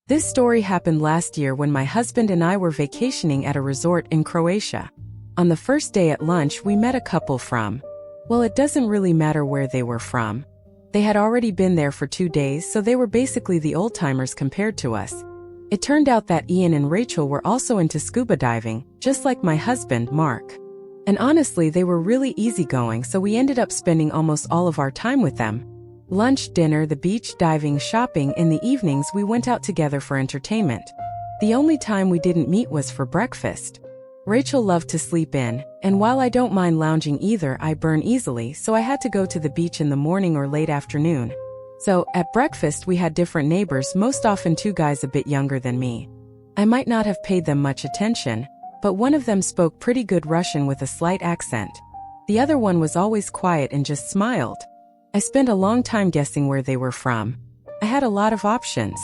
This story happened last year when my husband and I were vacationing at a resort in Croatia. On the first day at lunch, we met a couple from, well, it doesn't really matter where they were from. They had already been there for 2 days, so they were basically the old-timers compared to us. It turned out that Ian and Rachel were also into scuba diving, just like my husband, Mark. And honestly, they were really easygoing, so we ended up spending almost all of our time with them. Lunch, dinner, the beach, diving, shopping. In the evenings, we went out together for entertainment. The only time we didn't meet was for breakfast. Rachel loved to sleep in, and while I don't mind lounging either, I burn easily, so I had to go to the beach in the morning or late afternoon. So, at breakfast we had different neighbors, most often 2 guys a bit younger than me. I might not have paid them much attention, but one of them spoke pretty good Russian with a slight accent. The other one was always quiet and just smiled. I spent a long time guessing where they were from. I had a lot of options.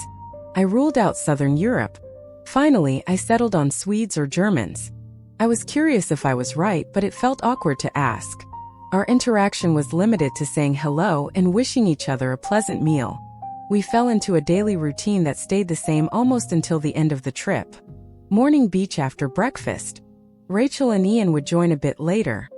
I ruled out Southern Europe. Finally, I settled on Swedes or Germans. I was curious if I was right, but it felt awkward to ask. Our interaction was limited to saying hello and wishing each other a pleasant meal. We fell into a daily routine that stayed the same almost until the end of the trip. Morning beach after breakfast. Rachel and Ian would join a bit later.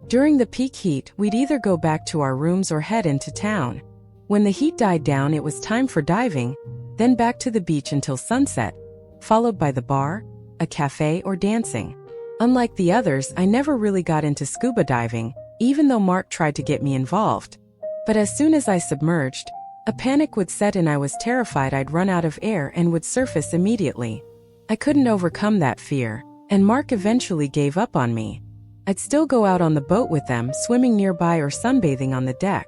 During the peak heat, we'd either go back to our rooms or head into town. When the heat died down, it was time for diving, then back to the beach until sunset, followed by the bar, a cafe, or dancing. Unlike the others, I never really got into scuba diving, even though Mark tried to get me involved. But as soon as I submerged, a panic would set in. I was terrified I'd run out of air and would surface immediately. I couldn't overcome that fear, and Mark eventually gave up on me. I'd still go out on the boat with them, swimming nearby or sunbathing on the deck.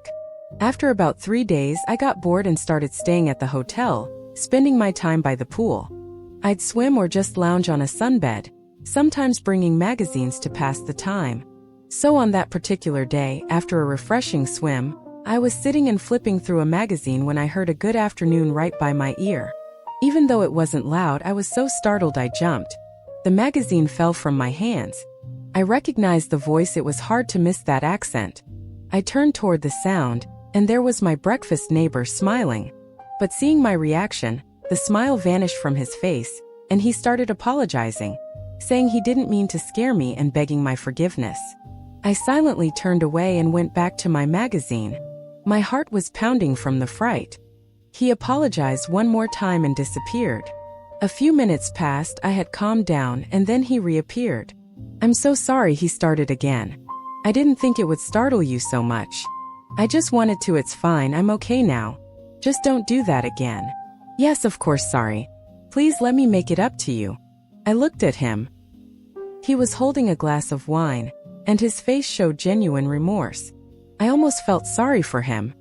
After about 3 days, I got bored and started staying at the hotel, spending my time by the pool. I'd swim or just lounge on a sunbed, sometimes bringing magazines to pass the time. So on that particular day, after a refreshing swim, I was sitting and flipping through a magazine when I heard a "good afternoon" right by my ear. Even though it wasn't loud, I was so startled I jumped. The magazine fell from my hands. I recognized the voice. It was hard to miss that accent. I turned toward the sound, and there was my breakfast neighbor smiling. But seeing my reaction, the smile vanished from his face, and he started apologizing, saying he didn't mean to scare me and begging my forgiveness. I silently turned away and went back to my magazine. My heart was pounding from the fright. He apologized one more time and disappeared. A few minutes passed. I had calmed down, and then he reappeared. "I'm so sorry," he started again. "I didn't think it would startle you so much. I just wanted to. It's fine, I'm okay now. Just don't do that again." "Yes, of course, sorry. Please let me make it up to you." I looked at him. He was holding a glass of wine, and his face showed genuine remorse. I almost felt sorry for him.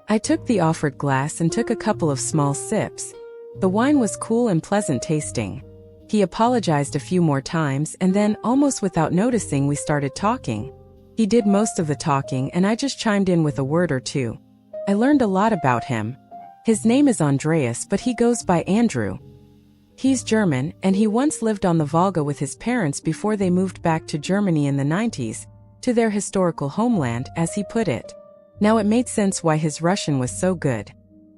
I took the offered glass and took a couple of small sips. The wine was cool and pleasant tasting. He apologized a few more times, and then, almost without noticing, we started talking. He did most of the talking, and I just chimed in with a word or two. I learned a lot about him. His name is Andreas, but he goes by Andrew. He's German, and he once lived on the Volga with his parents before they moved back to Germany in the 90s, to their historical homeland, as he put it. Now it made sense why his Russian was so good.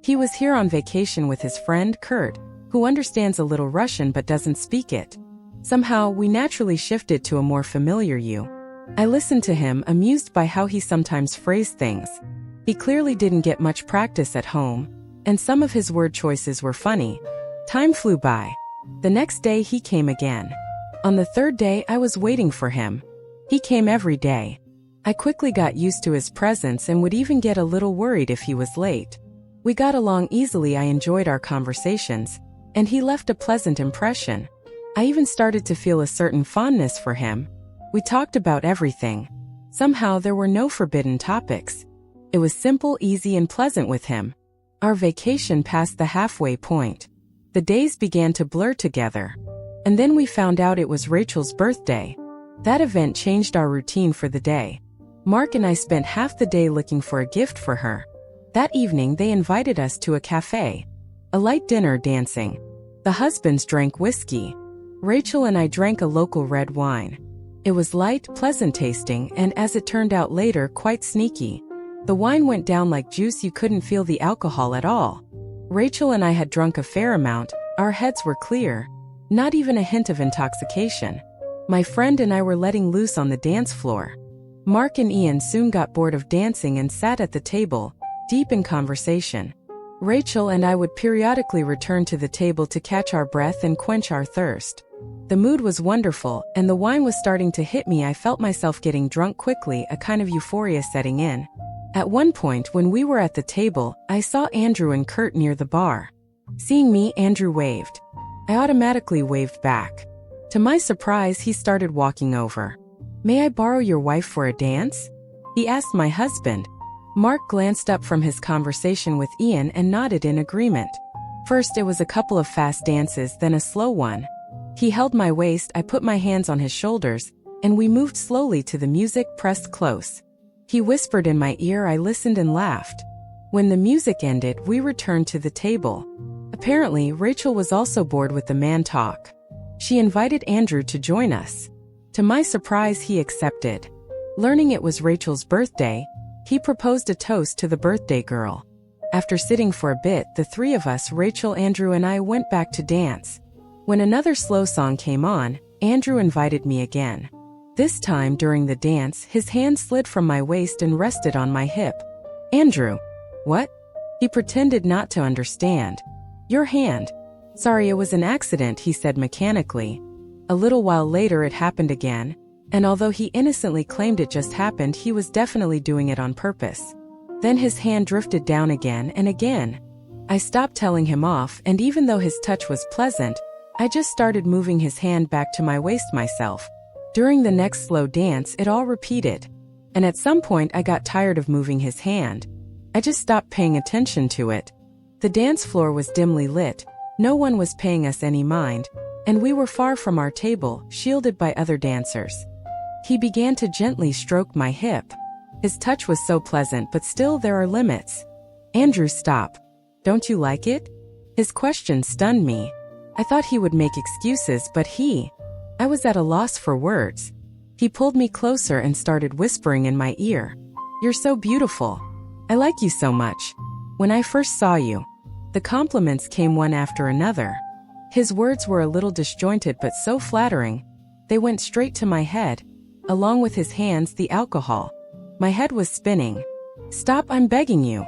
He was here on vacation with his friend Kurt, who understands a little Russian but doesn't speak it. Somehow, we naturally shifted to a more familiar you. I listened to him, amused by how he sometimes phrased things. He clearly didn't get much practice at home, and some of his word choices were funny. Time flew by. The next day he came again. On the third day I was waiting for him. He came every day. I quickly got used to his presence and would even get a little worried if he was late. We got along easily. I enjoyed our conversations, and he left a pleasant impression. I even started to feel a certain fondness for him. We talked about everything. Somehow there were no forbidden topics. It was simple, easy, and pleasant with him. Our vacation passed the halfway point. The days began to blur together. And then we found out it was Rachel's birthday. That event changed our routine for the day. Mark and I spent half the day looking for a gift for her. That evening they invited us to a cafe. A light dinner, dancing. The husbands drank whiskey. Rachel and I drank a local red wine. It was light, pleasant tasting, and as it turned out later, quite sneaky. The wine went down like juice. You couldn't feel the alcohol at all. Rachel and I had drunk a fair amount, Our heads were clear. Not even a hint of intoxication. My friend and I were letting loose on the dance floor. Mark and Ian soon got bored of dancing and sat at the table, deep in conversation. Rachel and I would periodically return to the table to catch our breath and quench our thirst. The mood was wonderful, and the wine was starting to hit me. I felt myself getting drunk quickly, a kind of euphoria setting in. At one point when we were at the table, I saw Andrew and Kurt near the bar. Seeing me, Andrew waved. I automatically waved back. To my surprise, he started walking over. "May I borrow your wife for a dance?" he asked my husband. Mark glanced up from his conversation with Ian and nodded in agreement. First it was a couple of fast dances, then a slow one. He held my waist, I put my hands on his shoulders, and we moved slowly to the music, pressed close. He whispered in my ear, I listened and laughed. When the music ended, we returned to the table. Apparently, Rachel was also bored with the man talk. She invited Andrew to join us. To my surprise, he accepted. Learning it was Rachel's birthday, he proposed a toast to the birthday girl. After sitting for a bit, the three of us, Rachel, Andrew, and I, went back to dance. When another slow song came on, Andrew invited me again. This time during the dance, his hand slid from my waist and rested on my hip. "Andrew." "What?" He pretended not to understand. "Your hand." "Sorry, it was an accident," he said mechanically. A little while later it happened again, and although he innocently claimed it just happened, he was definitely doing it on purpose. Then his hand drifted down again and again. I stopped telling him off, and even though his touch was pleasant, I just started moving his hand back to my waist myself. During the next slow dance, it all repeated. And at some point I got tired of moving his hand. I just stopped paying attention to it. The dance floor was dimly lit, no one was paying us any mind, and we were far from our table, shielded by other dancers. He began to gently stroke my hip. His touch was so pleasant, but still there are limits. "Andrew, stop. Don't you like it?" His question stunned me. I thought he would make excuses, but I was at a loss for words. He pulled me closer and started whispering in my ear. "You're so beautiful. I like you so much. When I first saw you." The compliments came one after another. His words were a little disjointed but so flattering. They went straight to my head. Along with his hands, the alcohol. My head was spinning. "Stop, I'm begging you."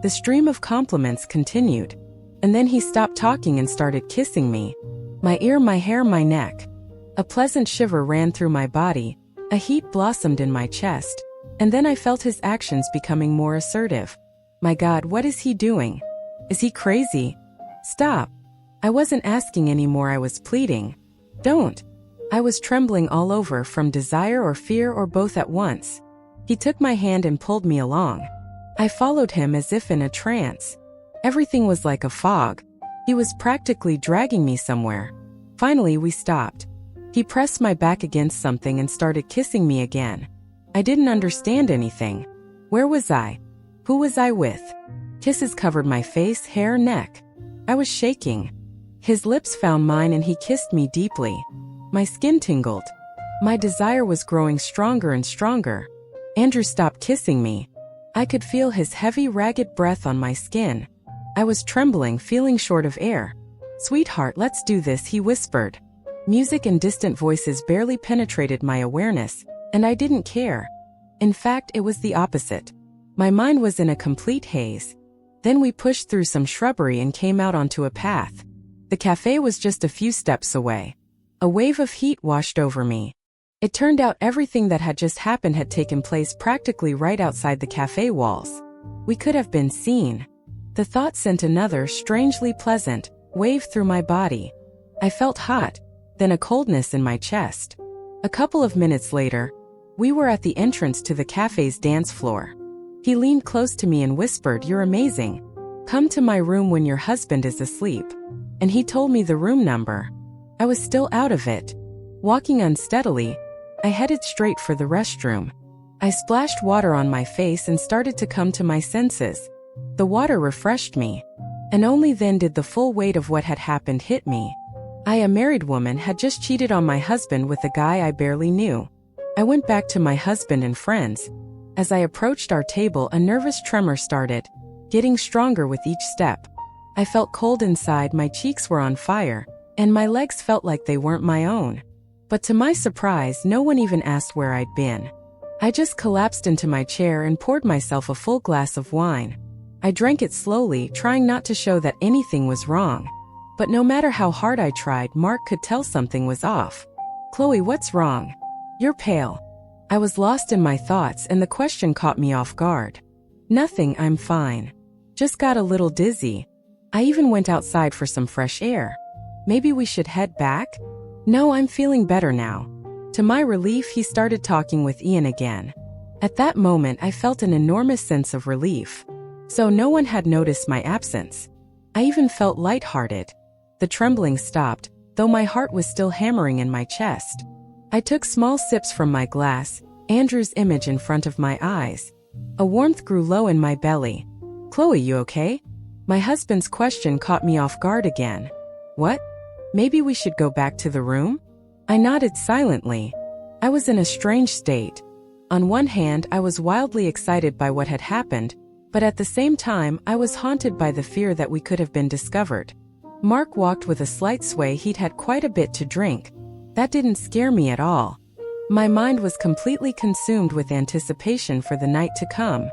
The stream of compliments continued. And then he stopped talking and started kissing me. My ear, my hair, my neck. A pleasant shiver ran through my body. A heat blossomed in my chest. And then I felt his actions becoming more assertive. My God, what is he doing? Is he crazy? Stop. I wasn't asking anymore, I was pleading. Don't. I was trembling all over from desire or fear or both at once. He took my hand and pulled me along. I followed him as if in a trance. Everything was like a fog. He was practically dragging me somewhere. Finally, we stopped. He pressed my back against something and started kissing me again. I didn't understand anything. Where was I? Who was I with? Kisses covered my face, hair, neck. I was shaking. His lips found mine and he kissed me deeply. My skin tingled. My desire was growing stronger and stronger. Andrew stopped kissing me. I could feel his heavy, ragged breath on my skin. I was trembling, feeling short of air. "Sweetheart, let's do this," he whispered. Music and distant voices barely penetrated my awareness, and I didn't care. In fact, it was the opposite. My mind was in a complete haze. Then we pushed through some shrubbery and came out onto a path. The cafe was just a few steps away. A wave of heat washed over me. It turned out everything that had just happened had taken place practically right outside the cafe walls. We could have been seen. The thought sent another, strangely pleasant, wave through my body. I felt hot, then a coldness in my chest. A couple of minutes later, we were at the entrance to the cafe's dance floor. He leaned close to me and whispered, "You're amazing. Come to my room when your husband is asleep." And he told me the room number. I was still out of it. Walking unsteadily, I headed straight for the restroom. I splashed water on my face and started to come to my senses. The water refreshed me. And only then did the full weight of what had happened hit me. I, a married woman, had just cheated on my husband with a guy I barely knew. I went back to my husband and friends. As I approached our table, a nervous tremor started, getting stronger with each step. I felt cold inside, my cheeks were on fire, and my legs felt like they weren't my own. But to my surprise, no one even asked where I'd been. I just collapsed into my chair and poured myself a full glass of wine. I drank it slowly, trying not to show that anything was wrong. But no matter how hard I tried, Mark could tell something was off. "Chloe, what's wrong? You're pale." I was lost in my thoughts and the question caught me off guard. "Nothing, I'm fine. Just got a little dizzy. I even went outside for some fresh air. Maybe we should head back?" "No, I'm feeling better now." To my relief, he started talking with Ian again. At that moment, I felt an enormous sense of relief. So no one had noticed my absence. I even felt lighthearted. The trembling stopped, though my heart was still hammering in my chest. I took small sips from my glass, Andrew's image in front of my eyes. A warmth grew low in my belly. "Chloe, you okay?" My husband's question caught me off guard again. "What? Maybe we should go back to the room?" I nodded silently. I was in a strange state. On one hand, I was wildly excited by what had happened, but at the same time, I was haunted by the fear that we could have been discovered. Mark walked with a slight sway. He'd had quite a bit to drink. That didn't scare me at all. My mind was completely consumed with anticipation for the night to come.